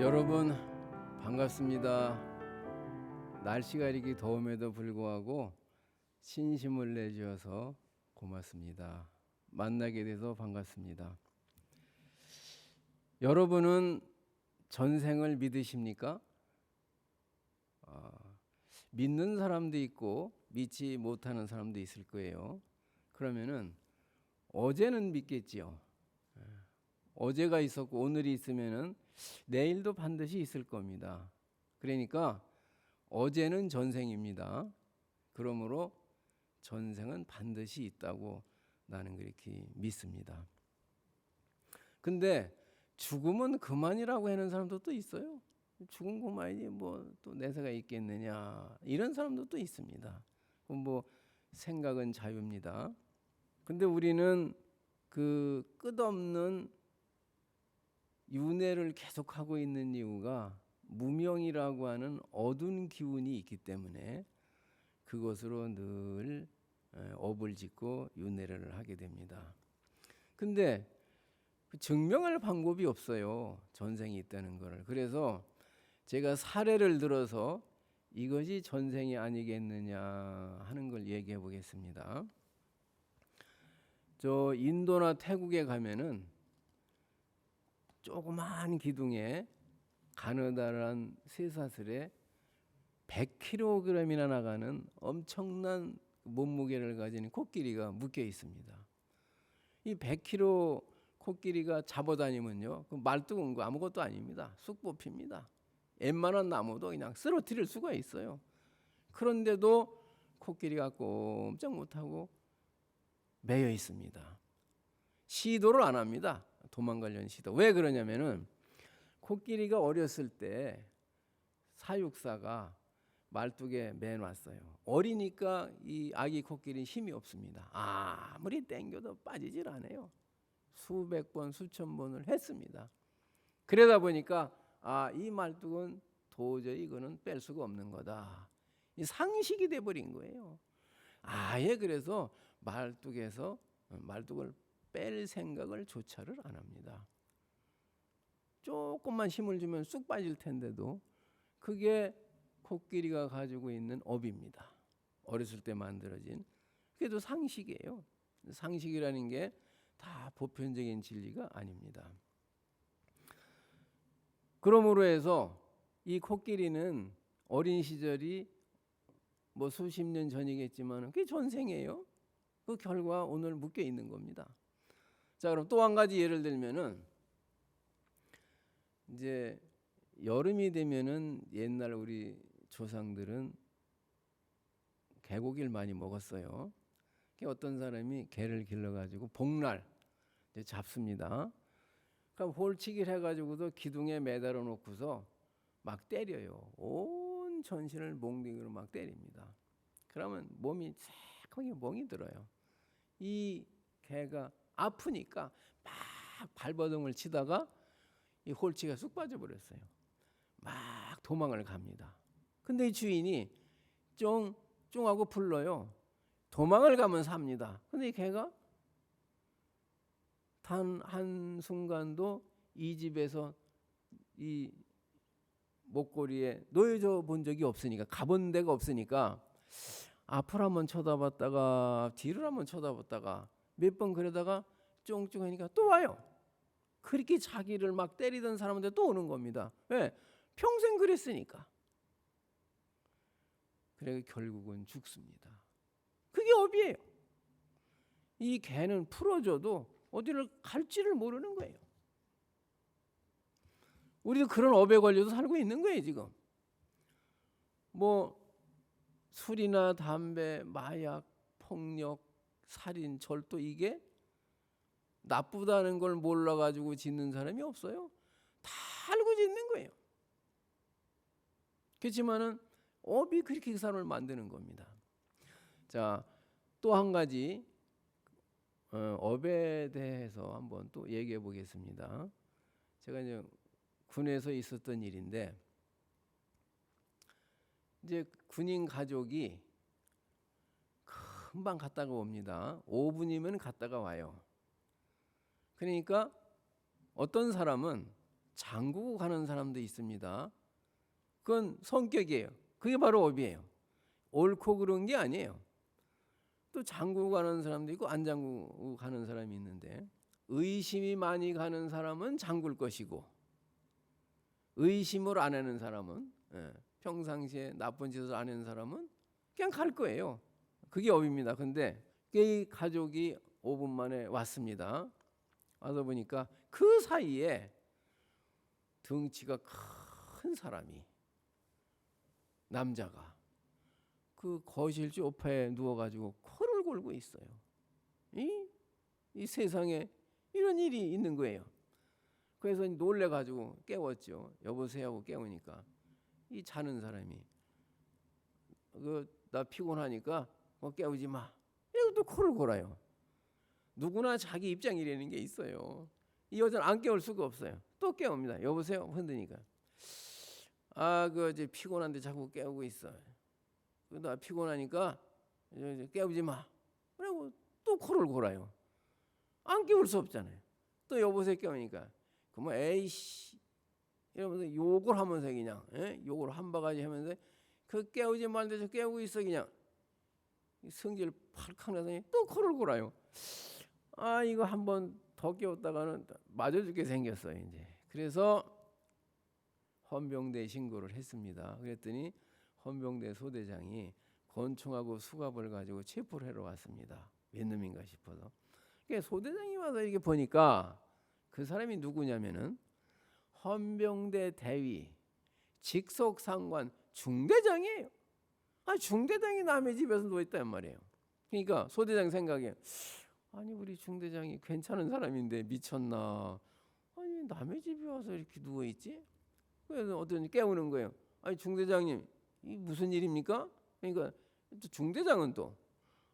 여러분 반갑습니다. 날씨가 이렇게 더움에도 불구하고 신심을 내주셔서 고맙습니다. 만나게 돼서 반갑습니다. 여러분은 전생을 믿으십니까? 믿는 사람도 있고 믿지 못하는 사람도 있을 거예요. 그러면은 어제는 믿겠지요. 어제가 있었고 오늘이 있으면은 내일도 반드시 있을 겁니다. 그러니까 어제는 전생입니다. 그러므로 전생은 반드시 있다고 나는 그렇게 믿습니다. 근데 죽음은 그만이라고 하는 사람도 또 있어요. 죽은 그만이지 뭐 또 내세가 있겠느냐 이런 사람도 또 있습니다. 뭐 생각은 자유입니다. 근데 우리는 그 끝없는 윤회를 계속하고 있는 이유가 무명이라고 하는 어두운 기운이 있기 때문에 그것으로 늘 업을 짓고 윤회를 하게 됩니다. 근데 증명할 방법이 없어요. 전생이 있다는 것을. 그래서 제가 사례를 들어서 이것이 전생이 아니겠느냐 하는 걸 얘기해 보겠습니다. 저 인도나 태국에 가면은 조그만 기둥에 가느다란 쇠사슬에 100kg이나 나가는 엄청난 몸무게를 가진 코끼리가 묶여 있습니다. 이 100kg 코끼리가 잡아다니면요, 그 말뚝은 거 아무것도 아닙니다. 쑥 뽑힙니다. 웬만한 나무도 그냥 쓰러뜨릴 수가 있어요. 그런데도 코끼리가 꼼짝 못하고 매여 있습니다. 시도를 안 합니다. 도망가려는 시도. 왜 그러냐면은 코끼리가 어렸을 때 사육사가 말뚝에 매놨어요. 어리니까 이 아기 코끼리는 힘이 없습니다. 아무리 땡겨도 빠지질 않아요. 수백 번 수천 번을 했습니다. 그러다 보니까 이 말뚝은 도저히 이거는 뺄 수가 없는 거다. 이 상식이 돼버린 거예요. 아예 그래서 말뚝을 뺄 생각을 조차를 안 합니다. 조금만 힘을 주면 쑥 빠질 텐데도 그게 코끼리가 가지고 있는 업입니다. 어렸을 때 만들어진. 그게 또 상식이에요. 상식이라는 게 다 보편적인 진리가 아닙니다. 그러므로 해서 이 코끼리는 어린 시절이 뭐 수십 년 전이겠지만 그게 전생이에요. 그 결과 오늘 묶여 있는 겁니다. 자, 그럼 또 한 가지 예를 들면은 이제 여름이 되면은 옛날 우리 조상들은 개고기를 많이 먹었어요. 어떤 사람이 개를 길러가지고 복날 이제 잡습니다. 그럼 홀치기를 해가지고도 기둥에 매달아 놓고서 막 때려요. 온 전신을 몽둥이로 막 때립니다. 그러면 몸이 새하게 멍이 들어요. 이 개가 아프니까 막 발버둥을 치다가 이 홀치가 쑥 빠져버렸어요. 막 도망을 갑니다. 근데 이 주인이 쫑하고 불러요. 도망을 가면 삽니다. 근데 이 개가 단 한순간도 이 집에서 이 목걸이에 놓여져 본 적이 없으니까, 가본 데가 없으니까 앞을 한번 쳐다봤다가 뒤를 한번 쳐다봤다가 몇 번 그러다가 쫑쫑하니까 또 와요. 그렇게 자기를 막 때리던 사람한테 또 오는 겁니다. 왜? 평생 그랬으니까. 그래 결국은 죽습니다. 그게 업이에요. 이 개는 풀어줘도 어디를 갈지를 모르는 거예요. 우리도 그런 업에 걸려서 살고 있는 거예요 지금. 뭐 술이나 담배, 마약, 폭력, 살인, 절도 이게 나쁘다는 걸 몰라가지고 짓는 사람이 없어요. 다 알고 짓는 거예요. 그렇지만은 업이 그렇게 그 사람을 만드는 겁니다. 자, 또 한 가지 업에 대해서 한번 또 얘기해 보겠습니다. 제가 이제 군에서 있었던 일인데 이제 군인 가족이 금방 갔다가 옵니다. 5분이면 갔다가 와요. 그러니까 어떤 사람은 잠그고 가는 사람도 있습니다. 그건 성격이에요. 그게 바로 업이에요. 옳고 그런 게 아니에요. 또 잠그고 가는 사람도 있고 안 잠그고 가는 사람이 있는데, 의심이 많이 가는 사람은 잠글 것이고, 의심을 안 하는 사람은, 평상시에 나쁜 짓을 안 하는 사람은 그냥 갈 거예요. 그게 업입니다. 근데 이 가족이 5분 만에 왔습니다. 와서 보니까 그 사이에 덩치가 큰 사람이, 남자가 그 거실 소파에 누워가지고 코를 골고 있어요. 이 세상에 이런 일이 있는 거예요. 그래서 놀래가지고 깨웠죠. 여보세요 하고 깨우니까 이 자는 사람이, 나 피곤하니까 깨우지 마. 이러고 또 코를 골아요. 누구나 자기 입장이라는 게 있어요. 이 여자는 안 깨울 수가 없어요. 또 깨웁니다. 여보세요 흔드니까, 이제 피곤한데 자꾸 깨우고 있어. 나 피곤하니까 깨우지 마. 그리고 또 코를 골아요. 안 깨울 수 없잖아요. 또 여보세요 깨우니까 그러면 에이씨 이러면서 욕을 하면서 그냥 욕을 한 바가지 하면서 그 깨우지 말는데 깨우고 있어. 그냥 성질 팔칵 나더니 또 코를 골아요. 이거 한 번 더 깨웠다가는 맞아 죽게 생겼어요. 이제 그래서 헌병대에 신고를 했습니다. 그랬더니 헌병대 소대장이 권총하고 수갑을 가지고 체포를 하러 왔습니다. 웬 놈인가 싶어서. 그러니까 소대장이 와서 이렇게 보니까 그 사람이 누구냐면은 헌병대 대위 직속상관 중대장이에요. 중대장이 남의 집에서 누워있단 말이에요. 그러니까 소대장 생각에, 우리 중대장이 괜찮은 사람인데 미쳤나? 남의 집에 와서 이렇게 누워있지? 그래서 어떤 깨우는 거예요. 중대장님, 이 무슨 일입니까? 그러니까 중대장은 또,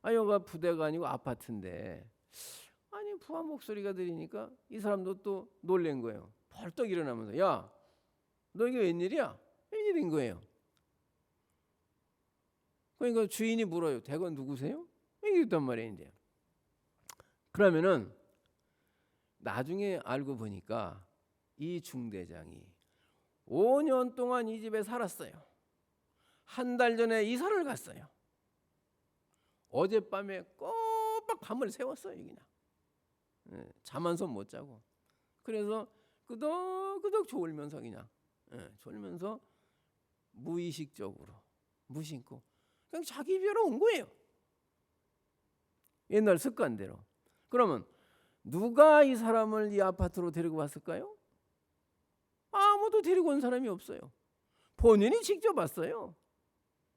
여기가 부대가 아니고 아파트인데, 부하 목소리가 들리니까 이 사람도 또 놀란 거예요. 벌떡 일어나면서, 야, 너 이게 웬일이야? 웬일인 거예요. 그러니까 주인이 물어요. 대건 누구세요? 이게 있단 말이에요. 이제 그러면은 나중에 알고 보니까 이 중대장이 5년 동안 이 집에 살았어요. 한 달 전에 이사를 갔어요. 어젯밤에 꼬박 밤을 새웠어요. 그냥 잠 한 손 못 자고. 그래서 끄덕끄덕 졸면서 그냥 졸면서 무의식적으로 무심코 그냥 자기 집으로 온 거예요. 옛날 습관대로. 그러면 누가 이 사람을 이 아파트로 데리고 왔을까요? 아무도 데리고 온 사람이 없어요. 본인이 직접 왔어요.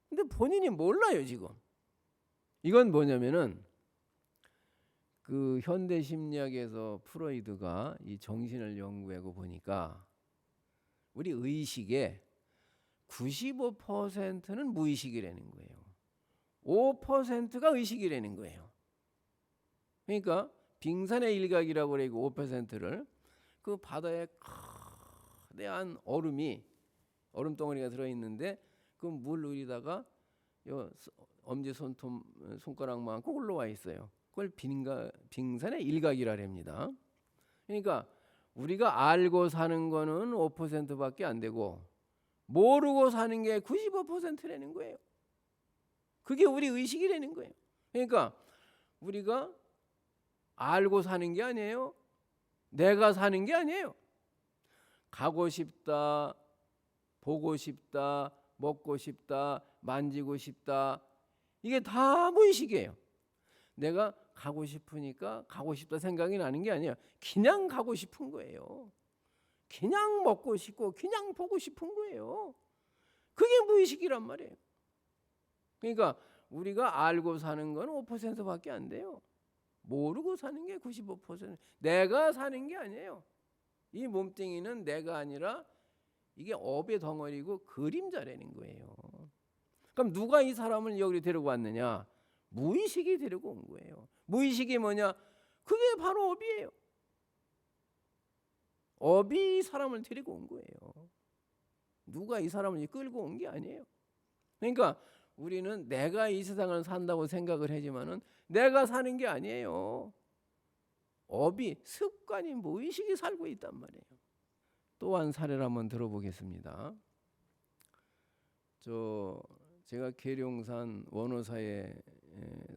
근데 본인이 몰라요 지금. 이건 뭐냐면은 그 현대 심리학에서 프로이드가 이 정신을 연구하고 보니까 우리 의식의 95%는 무의식이라는 거예요. 5%가 의식이라는 거예요. 그러니까 빙산의 일각이라고 그러고 5%를 그 바다에 거대한 얼음 덩어리가 들어있는데 그 물 위에다가 엄지 손가락만큼 올라와 있어요. 그걸 빙산의 일각이라 합니다. 그러니까 우리가 알고 사는 거는 5%밖에 안 되고 모르고 사는 게 95%라는 거예요. 그게 우리 의식이라는 거예요. 그러니까 우리가 알고 사는 게 아니에요. 내가 사는 게 아니에요. 가고 싶다, 보고 싶다, 먹고 싶다, 만지고 싶다. 이게 다 무의식이에요. 내가 가고 싶으니까 가고 싶다 생각이 나는 게 아니에요. 그냥 가고 싶은 거예요. 그냥 먹고 싶고 그냥 보고 싶은 거예요. 그게 무의식이란 말이에요. 그러니까 우리가 알고 사는 건 5%밖에 안 돼요. 모르고 사는 게 95%. 내가 사는 게 아니에요. 이 몸뚱이는 내가 아니라 이게 업의 덩어리고 그림자라는 거예요. 그럼 누가 이 사람을 여기 데리고 왔느냐? 무의식이 데리고 온 거예요. 무의식이 뭐냐? 그게 바로 업이에요. 업이 이 사람을 데리고 온 거예요. 누가 이 사람을 끌고 온 게 아니에요. 그러니까 우리는 내가 이 세상을 산다고 생각을 하지만은 내가 사는 게 아니에요. 업이 습관이 무의식이 살고 있단 말이에요. 또 한 사례를 한번 들어보겠습니다. 제가 계룡산 원호사에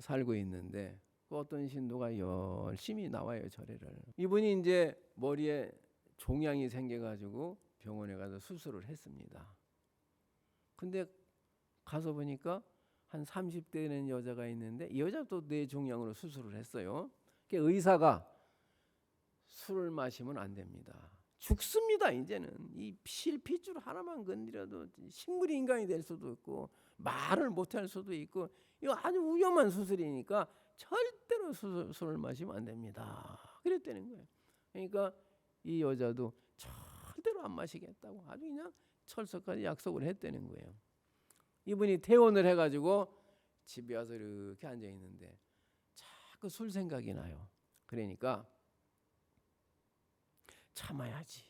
살고 있는데 그 어떤 신도가 열심히 나와요, 절에를. 이분이 이제 머리에 종양이 생겨가지고 병원에 가서 수술을 했습니다. 근데 가서 보니까 한 30대 되는 여자가 있는데 이 여자도 뇌 종양으로 수술을 했어요. 그러니까 의사가 술을 마시면 안 됩니다. 죽습니다. 이제는 이 실핏줄 하나만 건드려도 식물이 인간이 될 수도 있고 말을 못할 수도 있고 이거 아주 위험한 수술이니까 절대로 술을 마시면 안 됩니다. 그랬다는 거예요. 그러니까 이 여자도 절대로 안 마시겠다고 아주 그냥 철석까지 약속을 했다는 거예요. 이분이 퇴원을 해가지고 집에 와서 이렇게 앉아 있는데 자꾸 술 생각이 나요. 그러니까 참아야지.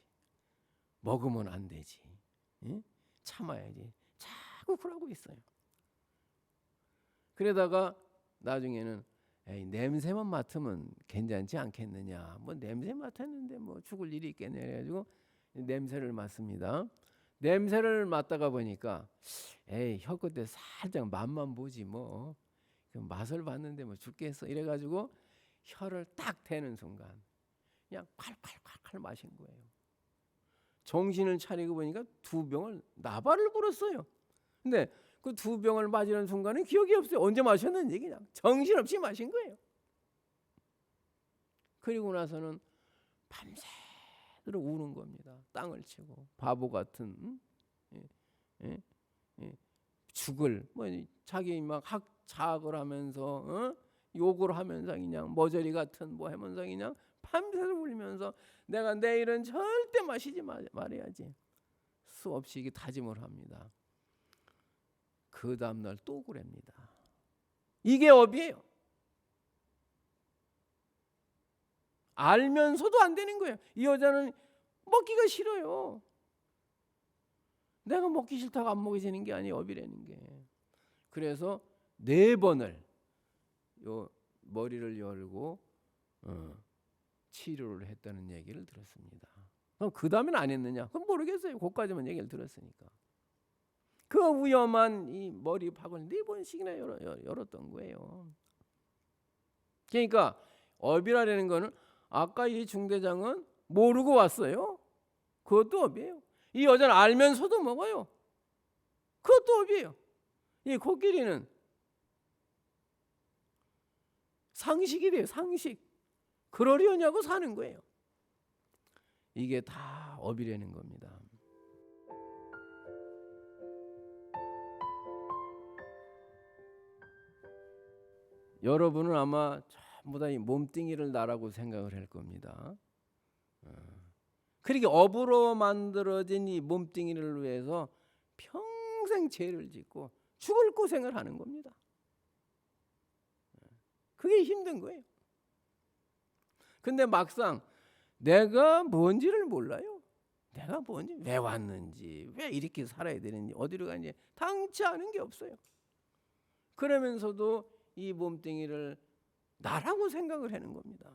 먹으면 안 되지. 응? 참아야지. 자꾸 그러고 있어요. 그러다가 나중에는 에이, 냄새만 맡으면 괜찮지 않겠느냐. 뭐 냄새 맡았는데 뭐 죽을 일이 있겠네. 그래가지고 냄새를 맡습니다. 냄새를 맡다가 보니까 에이 혀 끝에 살짝 맛만 보지 뭐 그 맛을 봤는데 뭐 죽겠어. 이래가지고 혀를 딱 대는 순간 그냥 콸콸콸콸 마신 거예요. 정신을 차리고 보니까 2병을 나발을 불었어요. 근데 그 2병을 마시는 순간에 기억이 없어요. 언제 마셨는지 그냥 정신없이 마신 거예요. 그리고 나서는 밤새도록 우는 겁니다. 땅을 치고 바보 같은 죽을 뭐 자기 막 학자학을 하면서 욕을 하면서 그냥 머저리 같은 뭐 하면서 그냥 밤새도록 울면서 내가 내일은 절대 마시지 말아야지 수없이 다짐을 합니다. 그 다음날 또 그럽니다. 이게 업이에요. 알면서도 안 되는 거예요. 이 여자는 먹기가 싫어요. 내가 먹기 싫다고 안 먹이지는 게 아니에요. 업이라는 게. 그래서 4번을 요 머리를 열고 치료를 했다는 얘기를 들었습니다. 그럼 그 다음에는 안 했느냐? 그럼 모르겠어요. 그까지만 얘기를 들었으니까. 그 위험한 이 머리 박을 4번씩이나 열었던 거예요. 그러니까 업이라는 거는 아까 이 중대장은 모르고 왔어요. 그것도 업이에요. 이 여자는 알면서도 먹어요. 그것도 업이에요. 이 코끼리는 상식이래요. 상식. 그러려냐고 사는 거예요. 이게 다 업이라는 겁니다. 여러분은 아마 전부 다 이 몸뚱이를 나라고 생각을 할 겁니다. 그렇게 업으로 만들어진 이 몸뚱이를 위해서 평생 죄를 짓고 죽을 고생을 하는 겁니다. 그게 힘든 거예요. 근데 막상 내가 뭔지를 몰라요. 내가 뭔지, 왜 왔는지, 왜 이렇게 살아야 되는지, 어디로 가는지 당치 않은 게 없어요. 그러면서도 이 몸뚱이를 나라고 생각을 하는 겁니다.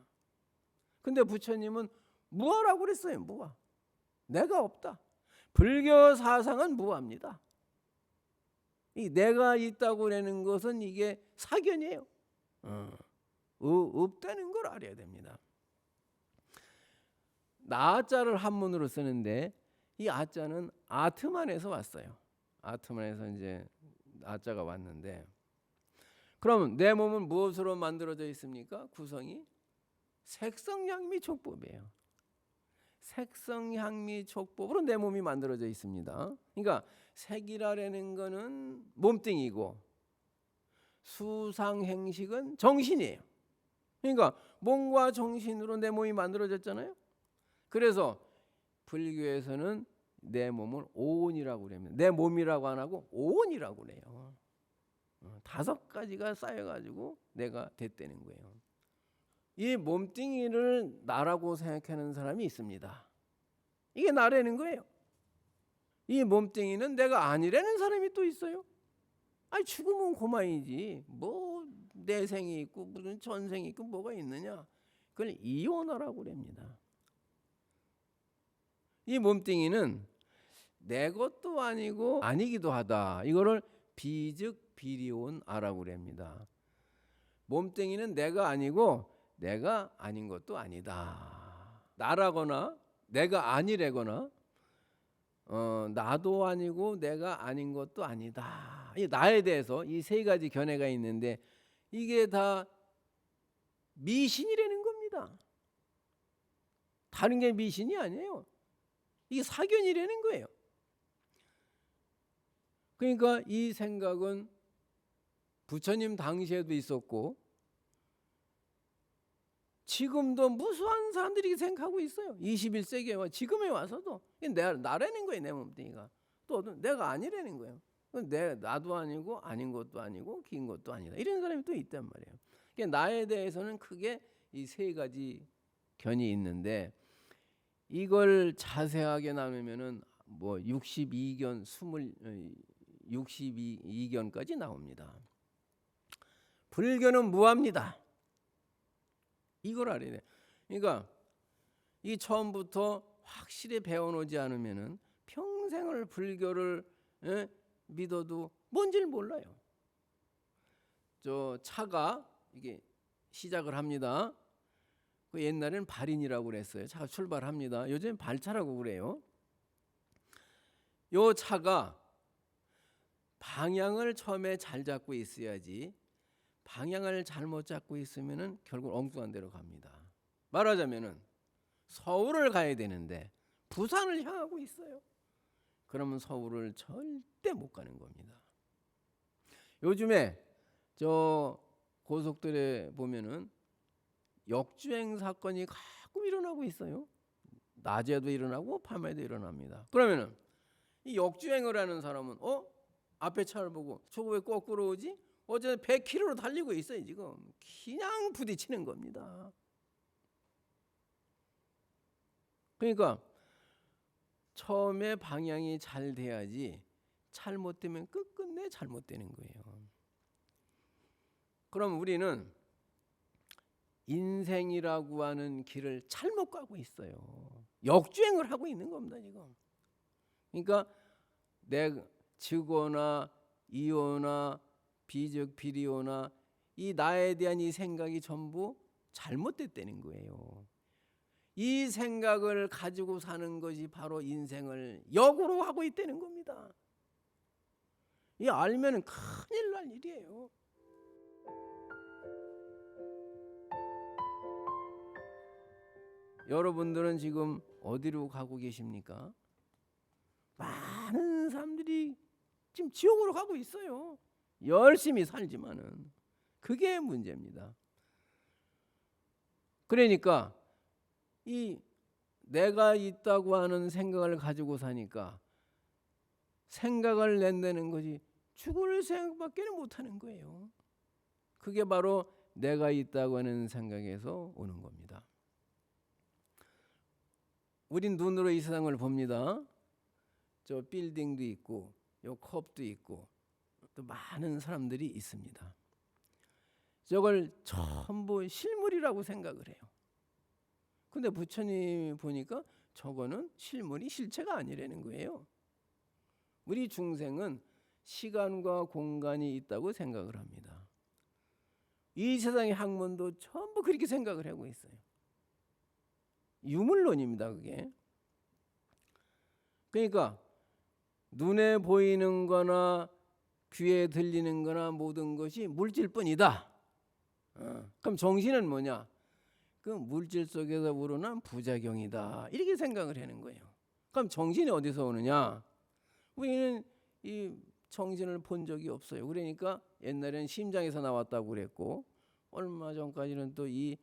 근데 부처님은 무아라고 그랬어요. 무아. 내가 없다. 불교 사상은 무아입니다. 이 내가 있다고 하는 것은 이게 사견이에요. 없다는 걸 알아야 됩니다. 나자를 한문으로 쓰는데 이 아자는 아트만에서 왔어요. 아트만에서 이제 아자가 왔는데 그럼 내 몸은 무엇으로 만들어져 있습니까? 구성이 색성향미촉법이에요. 색성향미촉법으로 내 몸이 만들어져 있습니다. 그러니까 색이라는 거는 몸뚱이고 수상행식은 정신이에요. 그러니까 몸과 정신으로 내 몸이 만들어졌잖아요. 그래서 불교에서는 내 몸을 오온이라고 그럽니다. 내 몸이라고 안 하고 오온이라고 그래요. 5가지가 쌓여가지고 내가 됐다는 거예요. 이 몸뚱이를 나라고 생각하는 사람이 있습니다. 이게 나라는 거예요. 이 몸뚱이는 내가 아니라는 사람이 또 있어요. 아니 죽으면 그만이지. 뭐 내생이 있고 무슨 전생이 있고 뭐가 있느냐. 그걸 이원화라고 그럽니다. 이 몸뚱이는 내 것도 아니고 아니기도 하다. 이거를 비즉 비리온아라고 그럽니다. 몸뚱이는 내가 아니고 내가 아닌 것도 아니다. 나라거나 내가 아니래거나 나도 아니고 내가 아닌 것도 아니다. 이 나에 대해서 이 세 가지 견해가 있는데 이게 다 미신이라는 겁니다. 다른 게 미신이 아니에요. 이게 사견이라는 거예요. 그러니까 이 생각은 부처님 당시에도 있었고 지금도 무수한 사람들이 생각하고 있어요. 21세기에 지금에 와서도 나라는 거예요. 내 몸뚱이가. 또 내가 아니라는 거예요. 나도 아니고 아닌 것도 아니고 긴 것도 아니다. 이런 사람이 또 있단 말이에요. 그러니까 나에 대해서는 크게 이 세 가지 견이 있는데 이걸 자세하게 나누면은 뭐 62견 62견까지 나옵니다. 불교는 무합니다. 이걸 알아야 돼. 그러니까 이 처음부터 확실히 배워놓지 않으면은 평생을 불교를 믿어도 뭔지를 몰라요. 저 차가 이게 시작을 합니다. 그 옛날에는 발인이라고 그랬어요. 차가 출발합니다. 요즘 발차라고 그래요. 요 차가 방향을 처음에 잘 잡고 있어야지 방향을 잘못 잡고 있으면은 결국 엉뚱한 데로 갑니다. 말하자면은 서울을 가야 되는데 부산을 향하고 있어요. 그러면 서울을 절대 못 가는 겁니다. 요즘에 저 고속도로에 보면은 역주행 사건이 가끔 일어나고 있어요. 낮에도 일어나고 밤에도 일어납니다. 그러면은 이 역주행을 하는 사람은 앞에 차를 보고 저거 왜 거꾸로 오지? 어제 100km로 달리고 있어요. 지금 그냥 부딪히는 겁니다. 그러니까 처음에 방향이 잘 돼야지 잘못되면 끝끝내 잘못되는 거예요. 그럼 우리는 인생이라고 하는 길을 잘못 가고 있어요. 역주행을 하고 있는 겁니다. 지금. 그러니까 내 즉오나 이오나 비즉 비리오나 이 나에 대한 이 생각이 전부 잘못됐다는 거예요. 이 생각을 가지고 사는 것이 바로 인생을 역으로 하고 있다는 겁니다. 이 알면 큰일 날 일이에요. 여러분들은 지금 어디로 가고 계십니까? 많은 사람들이 지금 지옥으로 가고 있어요. 열심히 살지만은 그게 문제입니다. 그러니까 이 내가 있다고 하는 생각을 가지고 사니까 생각을 낸다는 것이 죽을 생각밖에 못하는 거예요. 그게 바로 내가 있다고 하는 생각에서 오는 겁니다. 우린 눈으로 이 세상을 봅니다. 저 빌딩도 있고 요 컵도 있고 또 많은 사람들이 있습니다. 저걸 전부 실물이라고 생각을 해요. 근데 부처님 보니까 저거는 실물이 실체가 아니라는 거예요. 우리 중생은 시간과 공간이 있다고 생각을 합니다. 이 세상의 학문도 전부 그렇게 생각을 하고 있어요. 유물론입니다, 그게. 그러니까 눈에 보이는 거나 귀에 들리는 거나 모든 것이 물질뿐이다. 그럼 정신은 뭐냐? 그 물질 속에서 우러난 부작용이다. 이렇게 생각을 하는 거예요. 그럼 정신이 어디서 오느냐? 우리는 이 정신을 본 적이 없어요. 그러니까 옛날에는 심장에서 나왔다고 그랬고 얼마 전까지는 또 이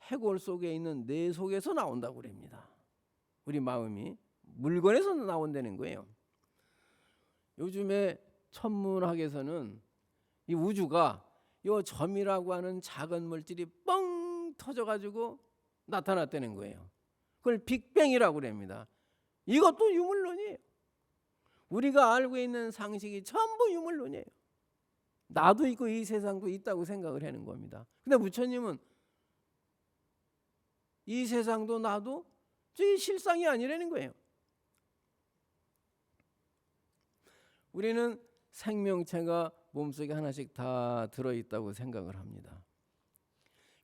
해골 속에 있는 뇌 속에서 나온다고 그럽니다. 우리 마음이 물건에서 나온다는 거예요. 요즘에 천문학에서는 이 우주가 요 점이라고 하는 작은 물질이 뻥 터져가지고 나타났다는 거예요. 그걸 빅뱅이라고 그럽니다. 이것도 유물론이에요. 우리가 알고 있는 상식이 전부 유물론이에요. 나도 있고 이 세상도 있다고 생각을 하는 겁니다. 근데 부처님은 이 세상도 나도 이 실상이 아니라는 거예요. 우리는 생명체가 몸속에 하나씩 다 들어있다고 생각을 합니다.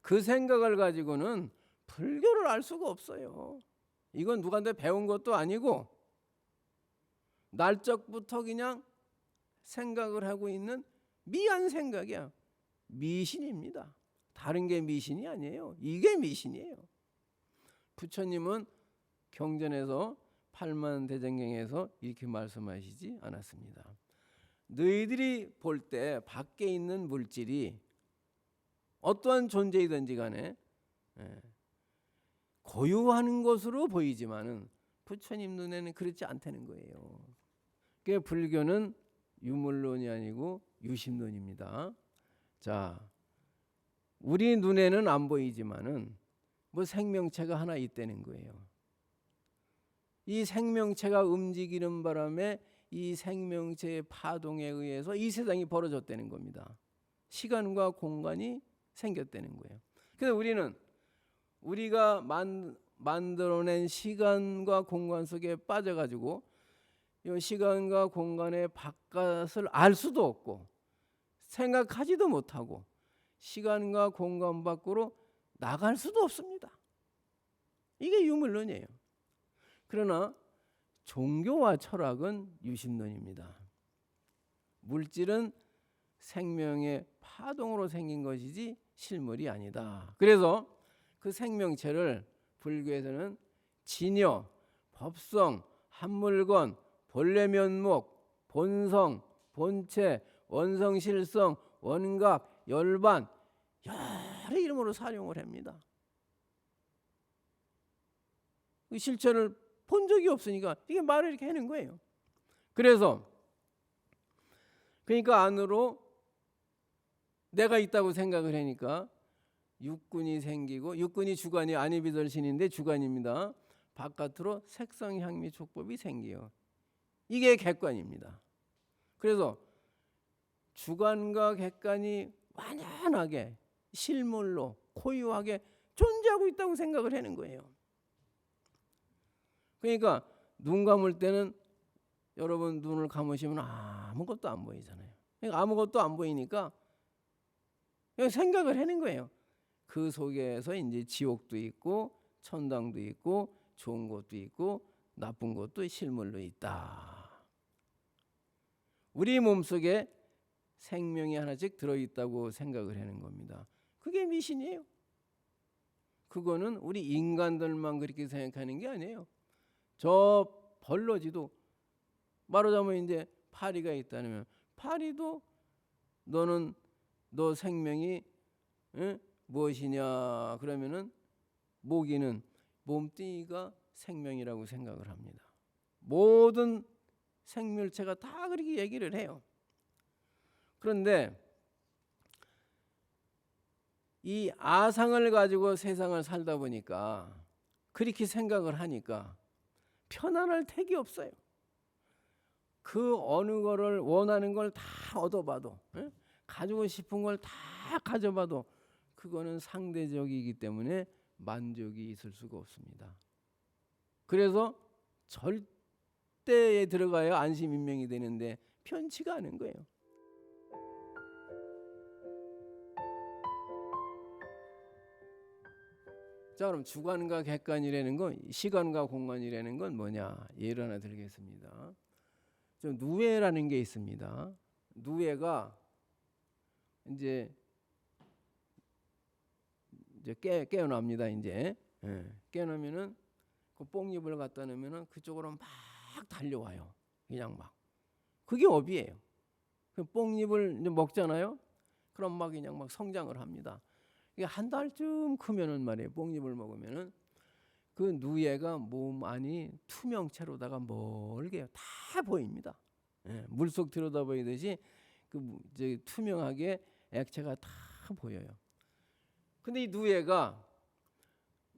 그 생각을 가지고는 불교를 알 수가 없어요. 이건 누구한테 배운 것도 아니고 날적부터 그냥 생각을 하고 있는 미한 생각이야. 미신입니다. 다른 게 미신이 아니에요. 이게 미신이에요. 부처님은 경전에서 팔만대장경에서 이렇게 말씀하시지 않았습니다. 너희들이 볼 때 밖에 있는 물질이 어떠한 존재이든지 간에 고유하는 것으로 보이지만은 부처님 눈에는 그렇지 않다는 거예요. 그게 불교는 유물론이 아니고 유심론입니다. 자, 우리 눈에는 안 보이지만은 뭐 생명체가 하나 있다는 거예요. 이 생명체가 움직이는 바람에 이 생명체의 파동에 의해서 이 세상이 벌어졌다는 겁니다. 시간과 공간이 생겼다는 거예요. 그래서 우리는 우리가 만들어낸 시간과 공간 속에 빠져가지고 이 시간과 공간의 바깥을 알 수도 없고 생각하지도 못하고 시간과 공간 밖으로 나갈 수도 없습니다. 이게 유물론이에요. 그러나 종교와 철학은 유심론입니다. 물질은 생명의 파동으로 생긴 것이지 실물이 아니다. 그래서 그 생명체를 불교에서는 진여, 법성, 한물건, 본래 면목, 본성, 본체, 원성실성, 원각, 열반 여러 이름으로 사용을 합니다. 그 실체를 본 적이 없으니까 이게 말을 이렇게 하는 거예요. 그래서 그러니까 안으로 내가 있다고 생각을 하니까 육군이 생기고 육군이 주관이 안이비덜신인데 주관입니다. 바깥으로 색성, 향미, 촉법이 생겨요. 이게 객관입니다. 그래서 주관과 객관이 완연하게 실물로 고유하게 존재하고 있다고 생각을 하는 거예요. 그러니까 눈 감을 때는 여러분 눈을 감으시면 아무것도 안 보이잖아요. 그러니까 아무것도 안 보이니까 그냥 생각을 하는 거예요. 그 속에서 이제 지옥도 있고 천당도 있고 좋은 것도 있고 나쁜 것도 실물로 있다. 우리 몸속에 생명이 하나씩 들어있다고 생각을 하는 겁니다. 그게 미신이에요. 그거는 우리 인간들만 그렇게 생각하는 게 아니에요. 저 벌러지도 말하자면 이제 파리가 있다면 파리도 너는 너 생명이 무엇이냐 그러면은 모기는 몸뚱이가 생명이라고 생각을 합니다. 모든 생물체가 다 그렇게 얘기를 해요. 그런데 이 아상을 가지고 세상을 살다 보니까 그렇게 생각을 하니까 편안할 택이 없어요. 그 어느 거를 원하는 걸 다 얻어봐도 가지고 싶은 걸 다 가져봐도 그거는 상대적이기 때문에 만족이 있을 수가 없습니다. 그래서 절대에 들어가야 안심인명이 되는데 편치가 않은 거예요. 자, 그럼 주관과 객관이라는 건 시간과 공간이라는 건 뭐냐? 예를 하나 들겠습니다. 좀 누에라는 게 있습니다. 누에가 이제 깨어납니다. 이제 깨어나면은 그 뽕잎을 갖다 놓으면은 그쪽으로 막 달려와요. 그냥 막 그게 업이에요. 그 뽕잎을 이제 먹잖아요. 그럼 막 그냥 막 성장을 합니다. 이게 한 달쯤 크면은 말이에요. 뽕잎을 먹으면은 그 누에가 몸 안이 투명체로다가 멀게 다 보입니다. 물속 들여다 보이듯이 그 이제 투명하게 액체가 다 보여요. 근데 이 누에가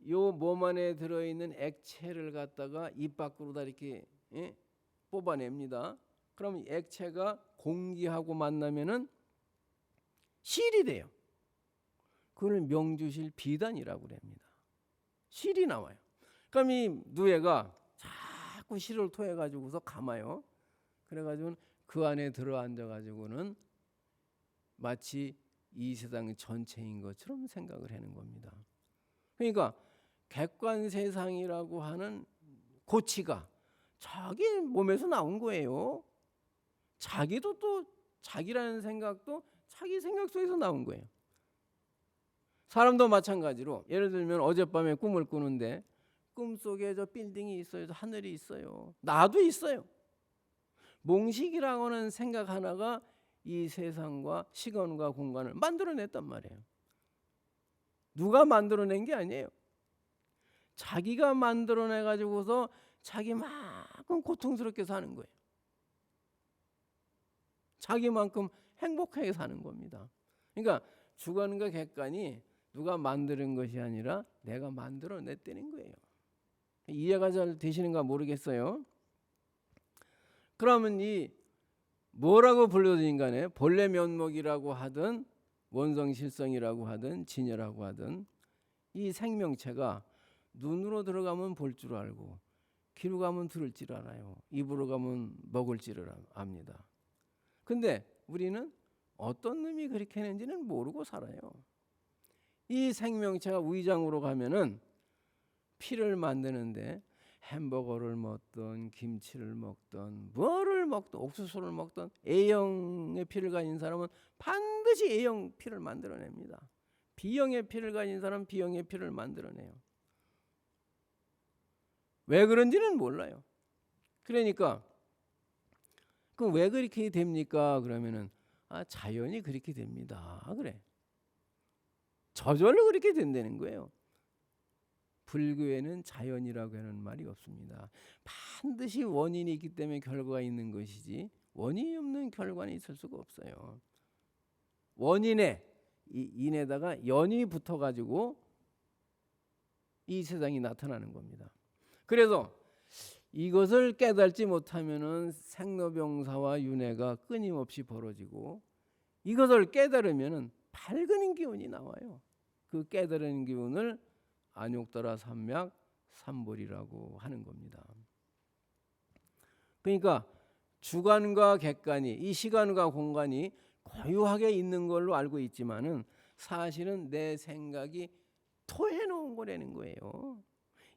요 몸 안에 들어있는 액체를 갖다가 입 밖으로 다 이렇게 뽑아냅니다. 그럼 이 액체가 공기하고 만나면은 실이 돼요. 그걸 명주실 비단이라고 합니다. 실이 나와요. 그럼 이 누에가 자꾸 실을 토해 가지고서 감아요. 그래 가지고는 그 안에 들어앉아 가지고는 마치 이 세상 전체인 것처럼 생각을 하는 겁니다. 그러니까 객관 세상이라고 하는 고치가 자기 몸에서 나온 거예요. 자기도 또 자기라는 생각도 자기 생각 속에서 나온 거예요. 사람도 마찬가지로 예를 들면 어젯밤에 꿈을 꾸는데 꿈속에 저 빌딩이 있어요. 저 하늘이 있어요. 나도 있어요. 몽식이라고 하는 생각 하나가 이 세상과 시간과 공간을 만들어냈단 말이에요. 누가 만들어낸 게 아니에요. 자기가 만들어내 가지고서 자기만큼 고통스럽게 사는 거예요. 자기만큼 행복하게 사는 겁니다. 그러니까 주관과 객관이 누가 만드는 것이 아니라 내가 만들어냈다는 거예요. 이해가 잘 되시는가 모르겠어요. 그러면 이 뭐라고 불러든 간에 본래 면목이라고 하든 원성실성이라고 하든 진여라고 하든 이 생명체가 눈으로 들어가면 볼 줄 알고 귀로 가면 들을 줄 알아요. 입으로 가면 먹을 줄을 압니다. 근데 우리는 어떤 놈이 그렇게 했는지는 모르고 살아요. 이 생명체가 위장으로 가면은 피를 만드는데 햄버거를 먹든 김치를 먹든 뭐를 먹든 옥수수를 먹든 A형의 피를 가진 사람은 반드시 A형 피를 만들어냅니다. B형의 피를 가진 사람은 B형의 피를 만들어내요. 왜 그런지는 몰라요. 그러니까 그 왜 그렇게 됩니까? 그러면은 자연이 그렇게 됩니다. 그래. 저절로 그렇게 된다는 거예요. 불교에는 자연이라고 하는 말이 없습니다. 반드시 원인이 있기 때문에 결과가 있는 것이지 원인이 없는 결과는 있을 수가 없어요. 원인에 인에다가 연이 붙어가지고 이 세상이 나타나는 겁니다. 그래서 이것을 깨달지 못하면은 생로병사와 윤회가 끊임없이 벌어지고 이것을 깨달으면은 밝은 기운이 나와요. 그 깨달은 기운을 안욕더라 삼맥 삼볼이라고 하는 겁니다. 그러니까 주관과 객관이 이 시간과 공간이 고유하게 있는 걸로 알고 있지만은 사실은 내 생각이 토해 놓은 거라는 거예요.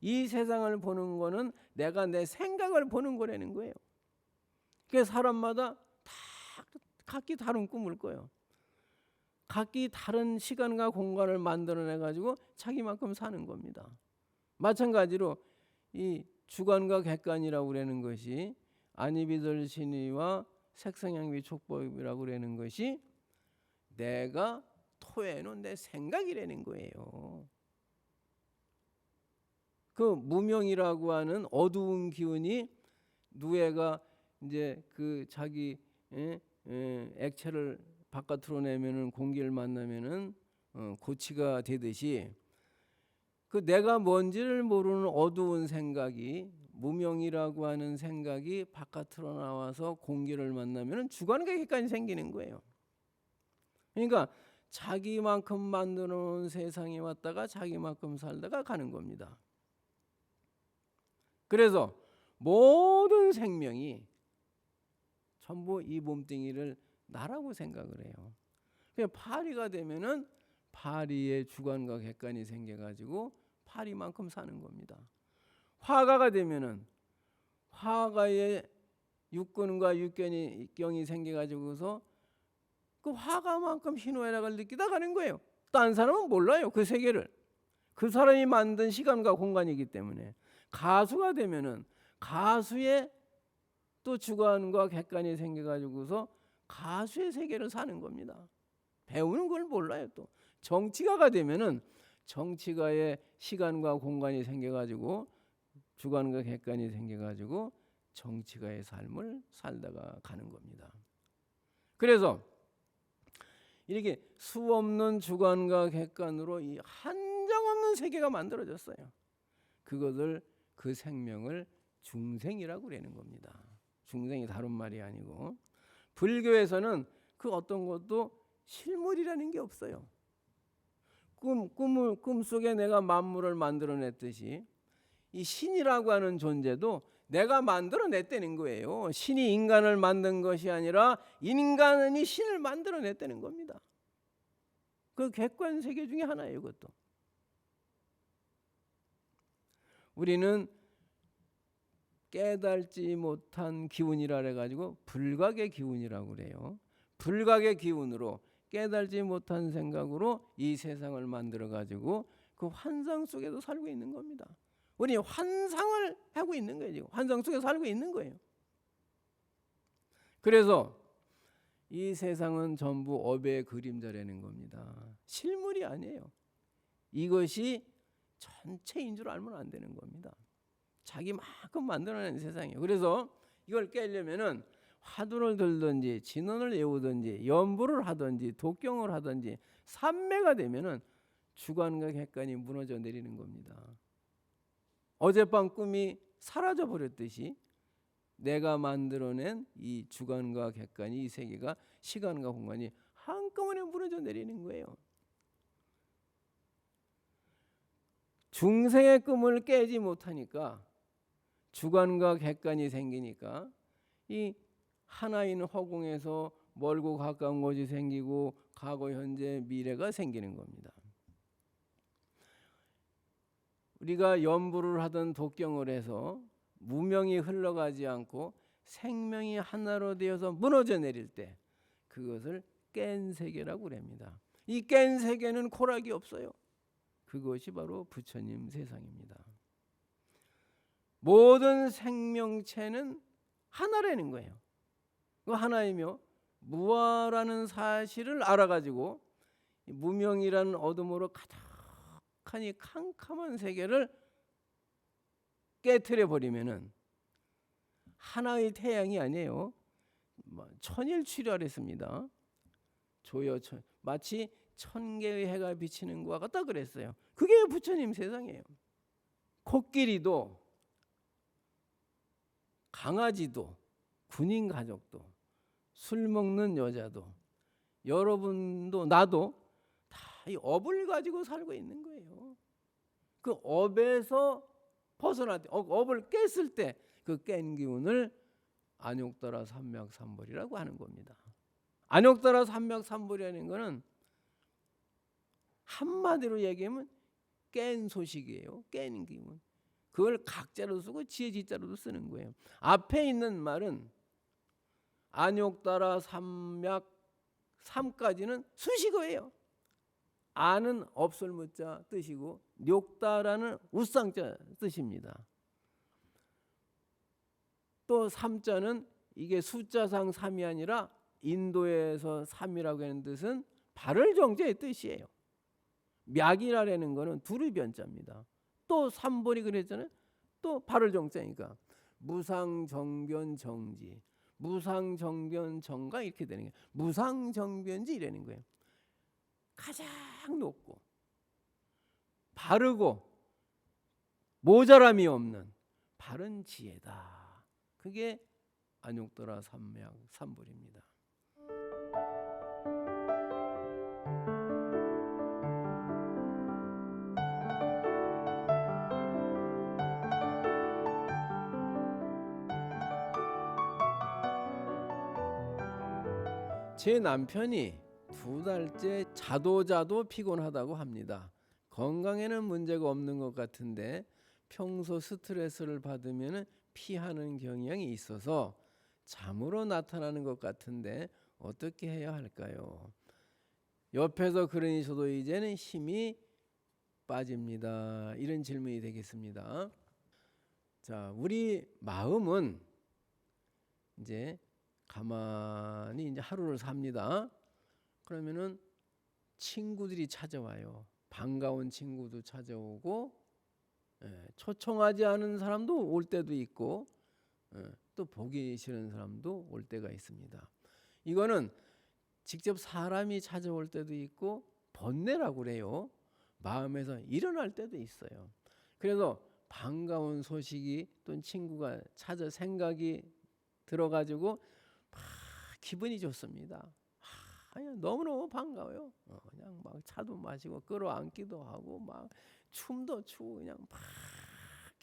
이 세상을 보는 거는 내가 내 생각을 보는 거라는 거예요. 그래서 사람마다 다 각기 다른 꿈을 꿔요. 각기 다른 시간과 공간을 만들어내 가지고 자기만큼 사는 겁니다. 마찬가지로 이 주관과 객관이라고 그러는 것이 안이비설신의와 색성향비 촉법이라고 그러는 것이 내가 토해놓은 내 생각이라는 거예요. 그 무명이라고 하는 어두운 기운이 누에가 이제 그 자기 액체를 바깥으로 내면은 공기를 만나면은 고치가 되듯이 그 내가 뭔지를 모르는 어두운 생각이 무명이라고 하는 생각이 바깥으로 나와서 공기를 만나면은 주관과 객관이 생기는 거예요. 그러니까 자기만큼 만들어 놓은 세상에 왔다가 자기만큼 살다가 가는 겁니다. 그래서 모든 생명이 전부 이 몸뚱이를 나라고 생각을 해요. 그냥 파리가 되면은 파리의 주관과 객관이 생겨가지고 파리만큼 사는 겁니다. 화가가 되면은 화가의 육근과 육경이 생겨가지고서 그 화가만큼 희노애락을 느끼다 가는 거예요. 딴 사람은 몰라요. 그 세계를. 그 사람이 만든 시간과 공간이기 때문에. 가수가 되면은 가수의 또 주관과 객관이 생겨가지고서 가수의 세계를 사는 겁니다. 배우는 걸 몰라요. 또 정치가가 되면은 정치가의 시간과 공간이 생겨가지고 주관과 객관이 생겨가지고 정치가의 삶을 살다가 가는 겁니다. 그래서 이렇게 수없는 주관과 객관으로 이 한정없는 세계가 만들어졌어요. 그것을 그 생명을 중생이라고 그러는 겁니다. 중생이 다른 말이 아니고 불교에서는 그 어떤 것도 실물이라는 게 없어요. 꿈속에 내가 만물을 만들어냈듯이 이 신이라고 하는 존재도 내가 만들어냈다는 거예요. 신이 인간을 만든 것이 아니라 인간이 신을 만들어냈다는 겁니다. 그 객관 세계 중에 하나예요. 그것도. 우리는 깨달지 못한 기운이라 해가지고 불각의 기운이라고 그래요. 불각의 기운으로 깨달지 못한 생각으로 이 세상을 만들어가지고 그 환상 속에도 살고 있는 겁니다. 우리 환상을 하고 있는 거예요. 지금. 환상 속에 살고 있는 거예요. 그래서 이 세상은 전부 업의 그림자라는 겁니다. 실물이 아니에요. 이것이 전체인 줄 알면 안 되는 겁니다. 자기만큼 만들어낸 세상이에요. 그래서 이걸 깨려면은 화두를 들든지 진언을 외우든지 연부를 하든지 독경을 하든지 삼매가 되면은 주관과 객관이 무너져 내리는 겁니다. 어젯밤 꿈이 사라져 버렸듯이 내가 만들어낸 이 주관과 객관이 이 세계가 시간과 공간이 한꺼번에 무너져 내리는 거예요. 중생의 꿈을 깨지 못하니까 주관과 객관이 생기니까 이 하나인 허공에서 멀고 가까운 곳이 생기고 과거, 현재, 미래가 생기는 겁니다. 우리가 연부를 하든 독경을 해서 무명이 흘러가지 않고 생명이 하나로 되어서 무너져 내릴 때 그것을 깬 세계라고 합니다. 이 깬 세계는 코락이 없어요. 그것이 바로 부처님 세상입니다. 모든 생명체는 하나라는 거예요. 그 하나이며 무아라는 사실을 알아가지고 무명이라는 어둠으로 가득하니 캄캄한 세계를 깨트려 버리면은 하나의 태양이 아니에요. 천일출혈했습니다. 조여천 마치 1000개의 해가 비치는 것과 같다 그랬어요. 그게 부처님 세상이에요. 코끼리도 강아지도 군인 가족도 술 먹는 여자도 여러분도 나도 다 이 업을 가지고 살고 있는 거예요. 그 업에서 벗어날 때 업을 깼을 때 그 깬 기운을 안욕따라 삼맥삼벌이라고 하는 겁니다. 안욕따라 삼맥삼벌이라는 거는 한마디로 얘기하면 깬 소식이에요. 깬 기운. 그걸 각자로 쓰고 지혜지자로도 쓰는 거예요. 앞에 있는 말은 안욕따라 삼맥 삼까지는 수식어예요. 안은 없을무자 뜻이고 욕따라는 우상자 뜻입니다. 또 삼자는 이게 숫자상 3이 아니라 인도에서 3이라고 하는 뜻은 발을 정자의 뜻이에요. 맥이라는 거는 두루 변자입니다. 또 삼벌이 그랬잖아요. 또 발을 정자니까 무상정변정지, 무상정변정가 이렇게 되는 거예요. 무상정변지 이라는 거예요. 가장 높고 바르고 모자람이 없는 바른 지혜다. 그게 안욕따라 삼맥삼벌입니다. 제 남편이 2달째 자도 피곤하다고 합니다. 건강에는 문제가 없는 것 같은데 평소 스트레스를 받으면 피하는 경향이 있어서 잠으로 나타나는 것 같은데 어떻게 해야 할까요? 옆에서 그러니 저도 이제는 힘이 빠집니다. 이런 질문이 되겠습니다. 자, 우리 마음은 이제 가만히 이제 하루를 삽니다. 그러면은 친구들이 찾아와요. 반가운 친구도 찾아오고 초청하지 않은 사람도 올 때도 있고 또 보기 싫은 사람도 올 때가 있습니다. 이거는 직접 사람이 찾아올 때도 있고 번뇌라고 그래요. 마음에서 일어날 때도 있어요. 그래서 반가운 소식이 또는 친구가 찾아 생각이 들어가지고 막 기분이 좋습니다. 너무너무 반가워요. 그냥 막 차도 마시고 끌어안기도 하고 막 춤도 추고 그냥 막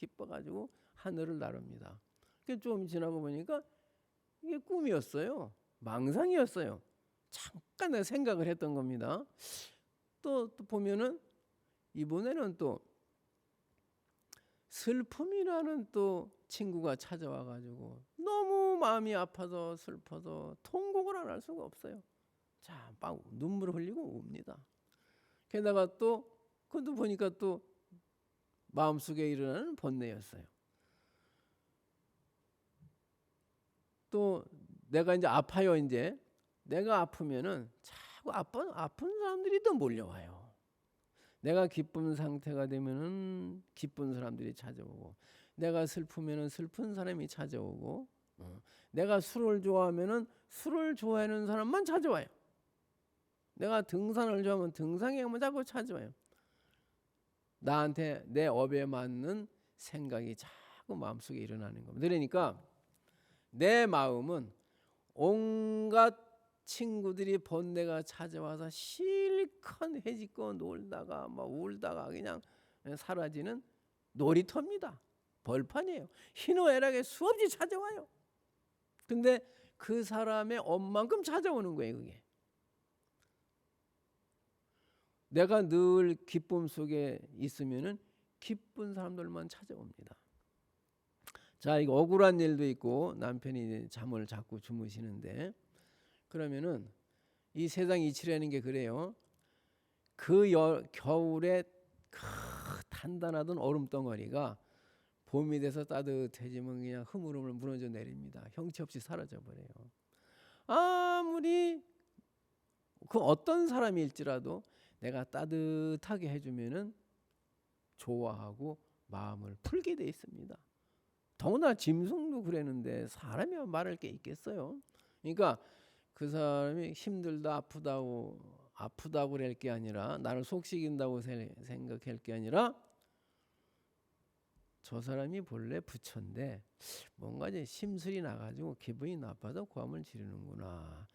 기뻐가지고 하늘을 나릅니다. 좀 지나고 보니까 이게 꿈이었어요. 망상이었어요. 잠깐 내가 생각을 했던 겁니다. 또 보면은 이번에는 또 슬픔이라는 또 친구가 찾아와가지고 너무 마음이 아파서 슬퍼서 통곡을 안 할 수가 없어요. 자, 막 눈물을 흘리고 웁니다. 게다가 또 그것도 보니까 또 마음속에 일어나는 번뇌였어요. 또 내가 이제 아파요. 이제 내가 아프면은 자꾸 아픈 사람들이 또 몰려와요. 내가 기쁜 상태가 되면은 기쁜 사람들이 찾아오고, 내가 슬프면은 슬픈 사람이 찾아오고, 내가 술을 좋아하면은 술을 좋아하는 사람만 찾아와요. 내가 등산을 좋아하면 등산객만 자꾸 찾아와요. 나한테 내 업에 맞는 생각이 자꾸 마음속에 일어나는 겁니다. 그러니까 내 마음은 온갖 친구들이 번뇌가 찾아와서 실컷 해집고 놀다가 막 울다가 그냥 사라지는 놀이터입니다. 벌판이에요. 희노애락에 수없이 찾아와요. 근데 그 사람의 업만큼 찾아오는 거예요. 그게 내가 늘 기쁨 속에 있으면은 기쁜 사람들만 찾아옵니다. 자, 이거 억울한 일도 있고 남편이 잠을 자꾸 주무시는데, 그러면은 이 세상 이치라는 게 그래요. 그 겨울에 단단하던 얼음 덩어리가 봄이 돼서 따뜻해지면 그냥 흐물흐물 무너져 내립니다. 형체 없이 사라져 버려요. 아무리 그 어떤 사람일지라도 내가 따뜻하게 해주면은 좋아하고 마음을 풀게 돼 있습니다. 더구나 짐승도 그랬는데 사람이 말할 게 있겠어요. 그러니까 그 사람이 힘들다 아프다고 그럴 게 아니라, 나를 속삭인다고 생각할 게 아니라, 저 사람이 본래 부처인데 뭔가 이제 심술이 나가지고 기분이 나빠서 고함을 지르는구나.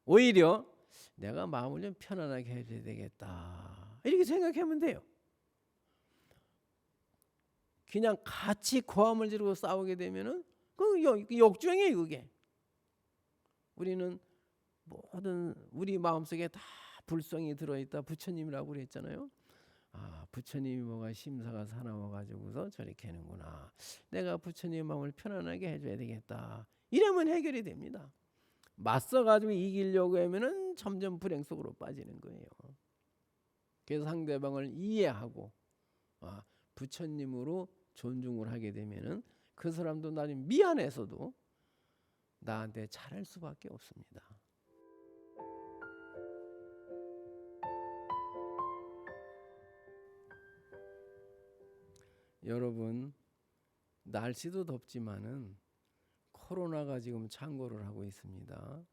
오히려 내가 마음을 좀 편안하게 해줘야 되겠다, 이렇게 생각하면 돼요. 그냥 같이 고함을 지르고 싸우게 되면은 그 역주행이에요. 그게 우리는 모든 우리 마음속에 다 불성이 들어있다, 부처님이라고 그랬잖아요. 아, 부처님이 뭐가 심사가 사나워가지고서 저렇게 하는구나. 내가 부처님 마음을 편안하게 해줘야 되겠다. 이러면 해결이 됩니다. 맞서가지고 이기려고 하면은 점점 불행 속으로 빠지는 거예요. 그래서 상대방을 이해하고 부처님으로 존중을 하게 되면은 그 사람도 나중에 미안해서도 나한테 잘할 수밖에 없습니다. 여러분, 날씨도 덥지만은 코로나가 지금 창궐을 하고 있습니다.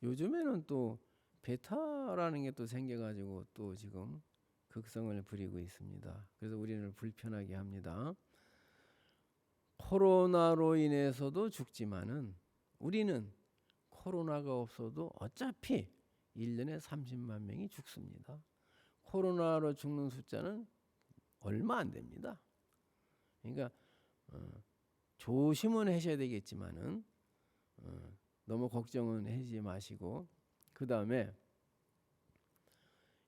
요즘에는 또 베타라는 게 또 생겨가지고 또 지금 극성을 부리고 있습니다. 그래서 우리는 불편하게 합니다. 코로나로 인해서도 죽지만은 우리는 코로나가 없어도 어차피 1년에 30만 명이 죽습니다. 코로나로 죽는 숫자는 얼마 안 됩니다. 그러니까 조심은 하셔야 되겠지만은 너무 걱정은 하지 마시고, 그 다음에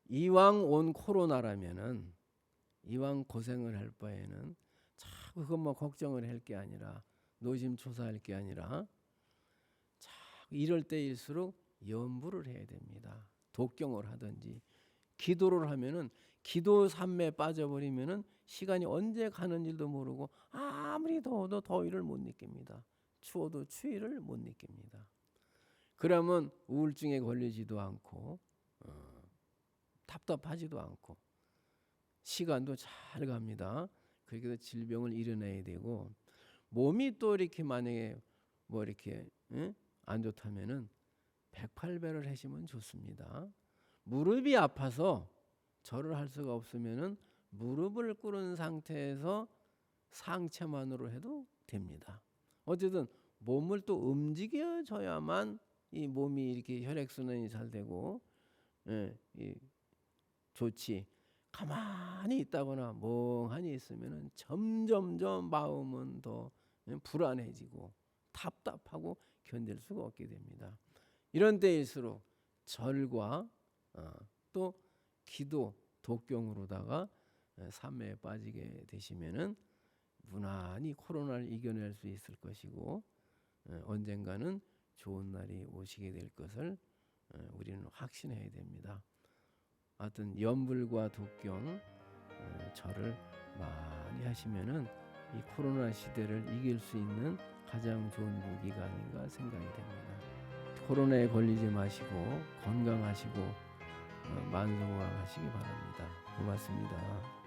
이왕 온 코로나라면은 이왕 고생을 할 바에는 자꾸 그것만 걱정을 할 게 아니라, 노심초사할 게 아니라, 자꾸 이럴 때일수록 염불을 해야 됩니다. 독경을 하든지 기도를 하면은, 기도 삶에 빠져버리면은 시간이 언제 가는 줄도 모르고 아무리 더워도 더위를 못 느낍니다. 추워도 추위를 못 느낍니다. 그러면 우울증에 걸리지도 않고 답답하지도 않고 시간도 잘 갑니다. 그렇게 해서 질병을 이겨내야 되고, 몸이 또 이렇게 만약에 뭐 이렇게 안 좋다면은 108배를 하시면 좋습니다. 무릎이 아파서 절을 할 수가 없으면은 무릎을 꿇은 상태에서 상체만으로 해도 됩니다. 어쨌든 몸을 또 움직여줘야만 이 몸이 이렇게 혈액순환이 잘 되고 좋지. 가만히 있다거나 멍하니 있으면은 점점점 마음은 더 불안해지고 답답하고 견딜 수가 없게 됩니다. 이런 때일수록 절과 또 기도, 독경으로다가 삼매에 빠지게 되시면은 무난히 코로나를 이겨낼 수 있을 것이고 언젠가는 좋은 날이 오시게 될 것을 우리는 확신해야 됩니다. 하여튼 염불과 독경, 절을 많이 하시면은 이 코로나 시대를 이길 수 있는 가장 좋은 무기가 아닌가 생각이 됩니다. 코로나에 걸리지 마시고 건강하시고 만성호흡하시기 바랍니다. 고맙습니다.